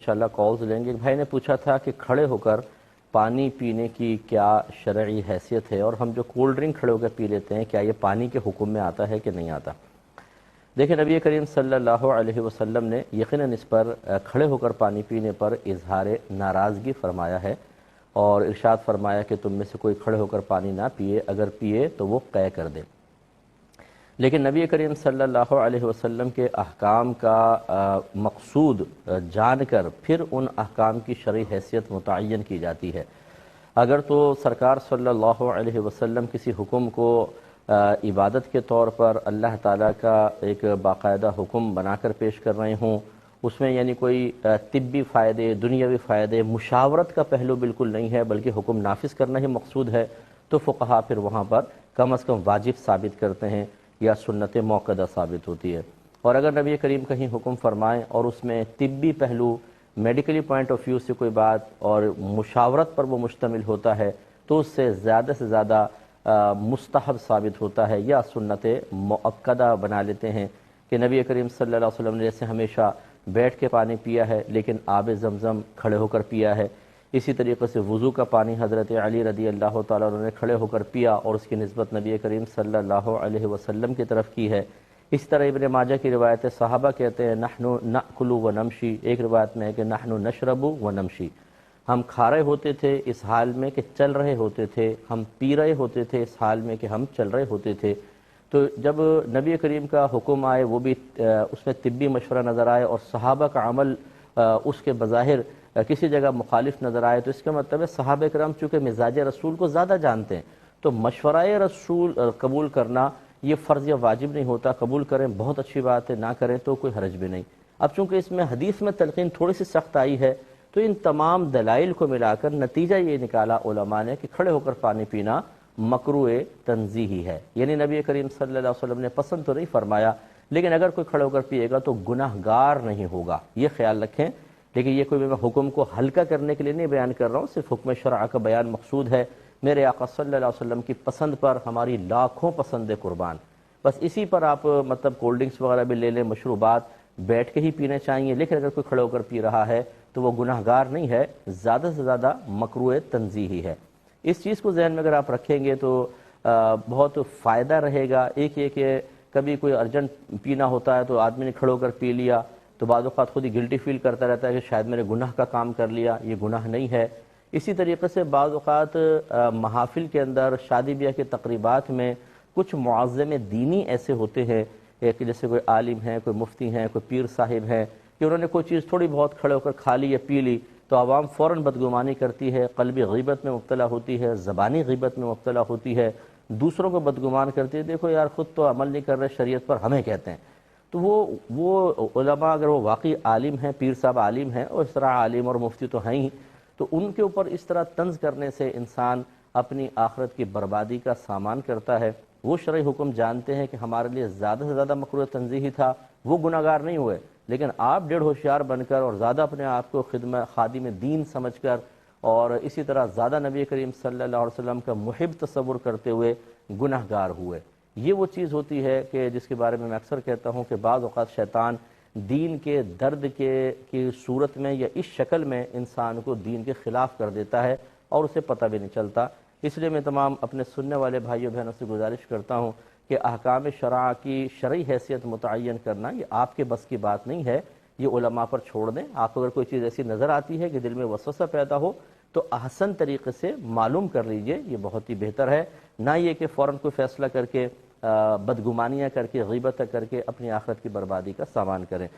इंशाल्लाह कॉल्स लेंगे। एक भाई ने पूछा था कि खड़े होकर पानी पीने की क्या शरई हैसियत है, और हम जो कोल्ड ड्रिंक खड़े होकर पी लेते हैं क्या ये पानी के हुक्म में आता है कि नहीं आता। देखिए, नबी करीम सल्लल्लाहु अलैहि वसल्लम ने यकीनन इस पर खड़े होकर पानी पीने पर इजहार नाराज़गी फरमाया है और इरशाद फरमाया कि तुम में से कोई खड़े होकर पानी ना पिए, अगर पिए तो वो क़य कर दे। लेकिन नबी करीम सल्लल्लाहु अलैहि वसल्लम के अहकाम का मकसूद जानकर फिर उन अहकाम की शरई हैसियत मुतय्यन की जाती है। अगर तो सरकार सल्लल्लाहु अलैहि वसल्लम किसी हुक्म को इबादत के तौर पर अल्लाह ताला का एक बाकायदा हुक्म बनाकर पेश कर रहे हों, उसमें यानी कोई तिब्बी फ़ायदे, दुनियावी फ़ायदे, मुशावरत का पहलू बिल्कुल नहीं है, बल्कि हुक्म नाफिज करना ही मकसूद है, तो फ़ुक़हा फिर वहाँ पर कम अज़ कम वाजिब साबित करते हैं या सुन्नत मौक़दा साबित होती है। और अगर नबी करीम कहीं हुक्म फरमाएँ और उसमें तिब्बी पहलू, मेडिकली पॉइंट ऑफ व्यू से कोई बात और मुशावरत पर वो मुश्तमिल होता है, तो उससे ज़्यादा मुस्तहब साबित होता है या सुन्नत मुअक्कदा बना लेते हैं कि नबी करीम सल्लल्लाहु अलैहि वसल्लम ने जैसे हमेशा बैठ के पानी पिया है लेकिन आब ज़मज़म खड़े होकर पिया है, इसी तरीक़े से वज़ू का पानी हज़रत अली रज़ी अल्लाह तआला अन्हु ने खड़े होकर पिया और उसकी निस्बत नबी करीम सल्लल्लाहु अलैहि वसल्लम की तरफ की है। इस तरह इब्न माजा की रिवायत है, सहाबा कहते हैं नहनु नअकुलु व नमशी, एक रिवायत में है कि नहनु नशरबु व नमशी, हम खा रहे होते थे इस हाल में कि चल रहे होते थे, हम पी रहे होते थे इस हाल में कि हम चल रहे होते थे। तो जब नबी करीम का हुक्म आए, वो भी उसमें तिब्बी मशवरा नज़र आए और सहाबा का अमल उसके बज़ाहिर किसी जगह मुखालिफ नज़र आए, तो इसका मतलब है सहाबा करम चूँकि मिजाज रसूल को ज़्यादा जानते हैं, तो मशवरा रसूल कबूल करना ये फ़र्ज़ या वाजिब नहीं होता। कबूल करें बहुत अच्छी बात है, ना करें तो कोई हरज भी नहीं। अब चूँकि इसमें हदीस में तलक़ीन थोड़ी सी सख्त आई है, तो इन तमाम दलाइल को मिलाकर नतीजा ये निकाला उलमा ने कि खड़े होकर पानी पीना मकरूए तंज़ीही है, यानी नबी करीम सल्लल्लाहु अलैहि वसल्लम ने पसंद तो नहीं फरमाया, लेकिन अगर कोई खड़े होकर पिएगा तो गुनाहगार नहीं होगा, ये ख्याल रखें। लेकिन ये कोई मैं हुक्म को हल्का करने के लिए नहीं बयान कर रहा हूँ, सिर्फ हुक्म शरअ का बयान मकसूद है। मेरे आका सल्लल्लाहु अलैहि वसल्लम की पसंद पर हमारी लाखों पसंद कुर्बान, बस इसी पर आप मतलब कोल्ड ड्रिंक्स वगैरह भी ले लें, मशरूबात बैठ के ही पीने चाहिए, लेकिन अगर कोई खड़े होकर पी रहा है तो वो गुनाहगार नहीं है, ज़्यादा से ज़्यादा मकरूए तंज़ीही है। इस चीज़ को जहन में अगर आप रखेंगे तो बहुत फ़ायदा रहेगा। एक ये कि कभी कोई अर्जेंट पीना होता है तो आदमी ने खड़े होकर पी लिया, तो बाद वक़्त खुद ही गिल्टी फील करता रहता है कि शायद मैंने गुनाह का काम कर लिया, ये गुनाह नहीं है। इसी तरीके से बाद वक़्त महाफिल के अंदर, शादी ब्याह के तकरीबात में कुछ मुअज़्ज़म दीनी ऐसे होते हैं कि जैसे कोई आलिम है, कोई मुफ्ती हैं, कोई पीर साहिब हैं, कि उन्होंने कोई चीज़ थोड़ी बहुत खड़े होकर खा ली या पी ली तो आवाम फ़ौरन बदगुमानी करती है, क़ल्बी ग़ीबत में मुब्तला होती है, ज़बानी ग़ीबत में मुब्तला होती है, दूसरों को बदगुमान करती है, देखो यार ख़ुद तो अमल नहीं कर रहे शरीयत पर, हमें कहते हैं। तो वो उलमा अगर वो वाकई आलिम हैं, पीर साहब आलिम हैं, और इस तरह आलिम और मुफ्ती तो हैं ही, तो उनके ऊपर इस तरह तंज़ करने से इंसान अपनी आखिरत की बर्बादी का सामान करता है। वो शरई हुक्म जानते हैं कि हमारे लिए ज़्यादा से ज़्यादा मकरूह तंज़ीही था, वो गुनाहगार नहीं हुए, लेकिन आप डेढ़ होशियार बनकर और ज़्यादा अपने आप को खिदमत खादिम दीन समझकर और इसी तरह ज़्यादा नबी करीम सल्लल्लाहु अलैहि वसल्लम का मुहिब तस्वुर करते हुए गुनाहगार हुए। ये वो चीज़ होती है कि जिसके बारे में मैं अक्सर कहता हूँ कि बाज़ औक़ात शैतान दीन के दर्द की सूरत में या इस शक्ल में इंसान को दीन के ख़िलाफ़ कर देता है और उसे पता भी नहीं चलता। इसलिए मैं तमाम अपने सुनने वाले भाइयों बहनों से गुजारिश करता हूँ कि अहकाम शरअ की शरई हैसियत मुतय्यन करना ये आपके बस की बात नहीं है, ये उलमा पर छोड़ दें। आपको अगर कोई चीज़ ऐसी नज़र आती है कि दिल में वसवसा पैदा हो तो अहसन तरीक़े से मालूम कर लीजिए, ये बहुत ही बेहतर है, ना ये कि फ़ौरन कोई फ़ैसला करके बदगुमानियाँ करके, ग़ीबत करके अपनी आखिरत की बर्बादी का सामान करें।